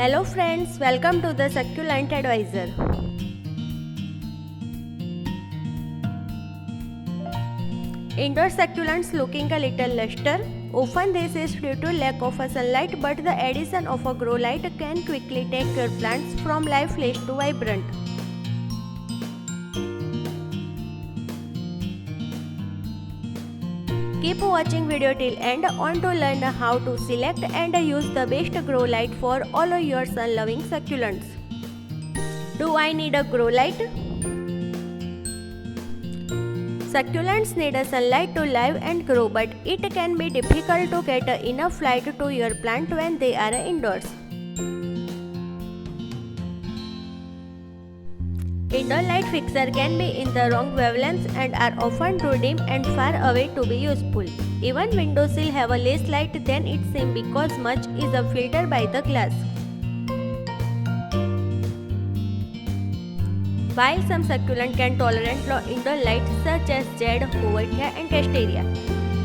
Hello friends, welcome to the Succulent Advisor. Indoor succulents looking a little luster. Often this is due to lack of sunlight, but the addition of a grow light can quickly take your plants from lifeless to vibrant. Keep watching video till end on to learn how to select and use the best grow light for all of your sun-loving succulents. Do I need a grow light? Succulents need a sunlight to live and grow, but it can be difficult to get enough light to your plant when they are indoors. Indoor light fixture can be in the wrong wavelengths and are often too dim and far away to be useful. Even windowsill have a less light than it seems because much is filtered by the glass. While some succulents can tolerate low indoor light such as jade, Covertia and Castelia,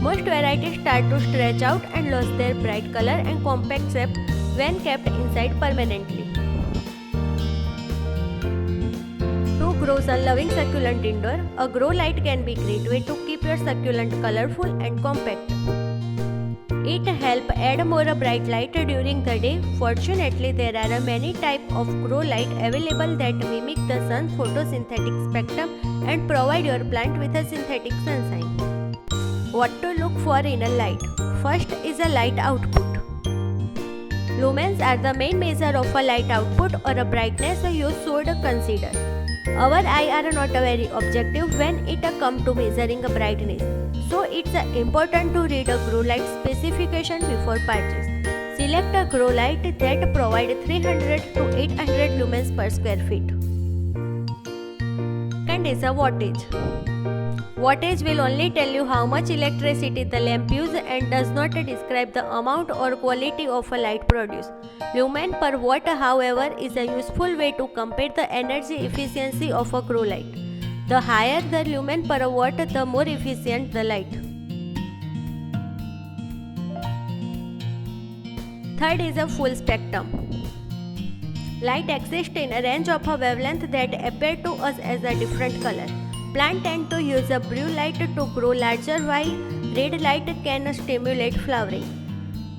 most varieties start to stretch out and lose their bright color and compact shape when kept inside permanently. To grow sun-loving succulent indoor, a grow light can be a great way to keep your succulent colorful and compact. It helps add more bright light during the day. Fortunately, there are many types of grow light available that mimic the sun's photosynthetic spectrum and provide your plant with a synthetic sunshine. What to look for in a light? First is a light output. Lumens are the main measure of a light output or a brightness you should consider. Our eyes are not very objective when it comes to measuring brightness, so it's important to read a grow light specification before purchase. Select a grow light that provides 300 to 800 lumens per square feet. Second is a wattage. Wattage will only tell you how much electricity the lamp uses and does not describe the amount or quality of a light produced. Lumen per watt, however, is a useful way to compare the energy efficiency of a grow light. The higher the lumen per watt, the more efficient the light. Third is a full spectrum. Light exists in a range of a wavelength that appear to us as a different color. Plants tend to use a blue light to grow larger, while red light can stimulate flowering.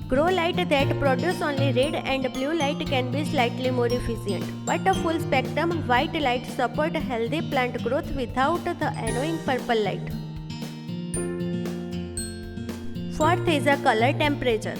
Grow light that produce only red and blue light can be slightly more efficient, but a full spectrum white light support healthy plant growth without the annoying purple light. Fourth is a color temperature.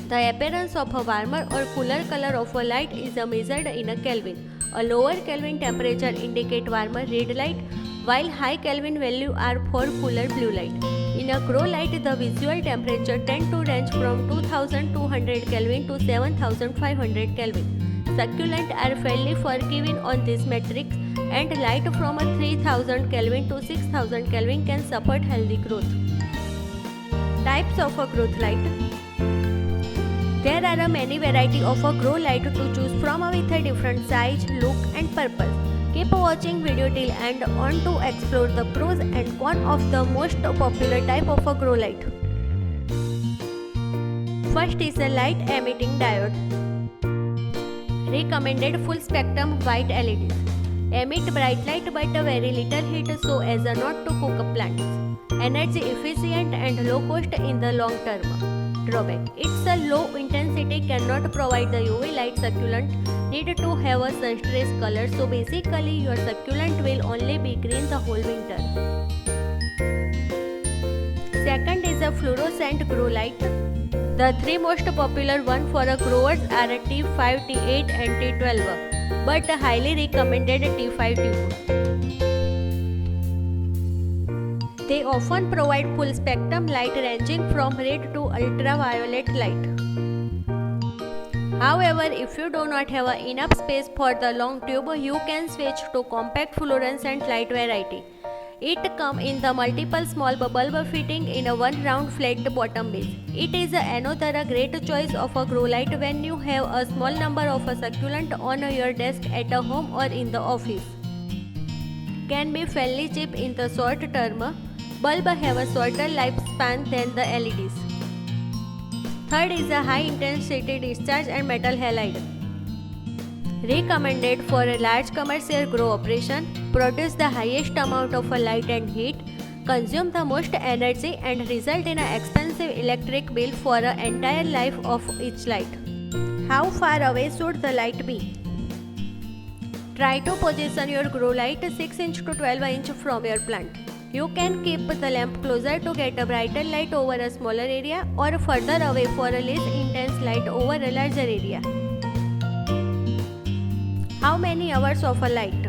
The appearance of a warmer or cooler color of a light is measured in a Kelvin. A lower Kelvin temperature indicates warmer red light, while high Kelvin values are for cooler blue light. In a grow light, the visual temperature tends to range from 2200 Kelvin to 7500 Kelvin. Succulents are fairly forgiving on these metrics, and light from 3000 Kelvin to 6000 Kelvin can support healthy growth. Types of a growth light. There are many varieties of a grow light to choose from with a different size, look and purpose. Keep watching video till end on to explore the pros and cons of the most popular type of a grow light. First is a light emitting diode. Recommended full spectrum white LEDs. Emit bright light but very little heat so as not to cook plants. Energy efficient and low cost in the long term. Drawback. It's a low intensity, cannot provide the UV light. Succulent need to have a sunstress color, so basically your succulent will only be green the whole winter. Second is a fluorescent grow light. The three most popular ones for growers are T5, T8 and T12, but highly recommended T5, T4. They often provide full spectrum light ranging from red to ultraviolet light. However, if you do not have enough space for the long tube, you can switch to compact fluorescent light variety. It comes in the multiple small bulb fitting in a one round flat bottom base. It is another great choice of a grow light when you have a small number of a succulent on your desk at a home or in the office. Can be fairly cheap in the short term. Bulbs have a shorter lifespan than the LEDs. Third is a high intensity discharge and metal halide. Recommended for a large commercial grow operation, produce the highest amount of light and heat, consume the most energy and result in an expensive electric bill for the entire life of each light. How far away should the light be? Try to position your grow light 6 inch to 12 inch from your plant. You can keep the lamp closer to get a brighter light over a smaller area or further away for a less intense light over a larger area. How many hours of a light?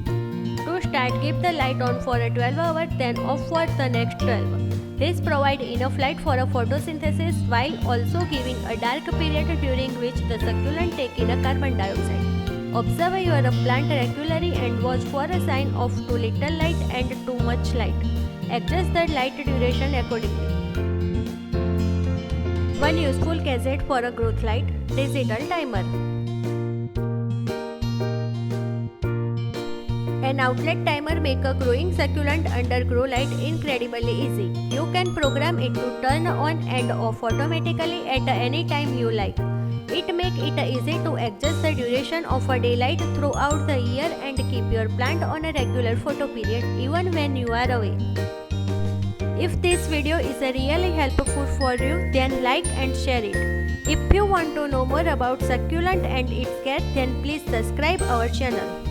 To start, keep the light on for a 12 hours, then off for the next 12. This provides enough light for a photosynthesis while also giving a dark period during which the succulent take in a carbon dioxide. Observe your plant regularly and watch for a sign of too little light and too much light. Adjust the light duration accordingly. One useful gadget for a growth light: digital timer. An outlet timer makes a growing succulent under grow light incredibly easy. You can program it to turn on and off automatically at any time you like. It makes it easy to adjust the duration of a daylight throughout the year and keep your plant on a regular photo period even when you are away. If this video is really helpful for you, then like and share it. If you want to know more about succulent and its care, then please subscribe our channel.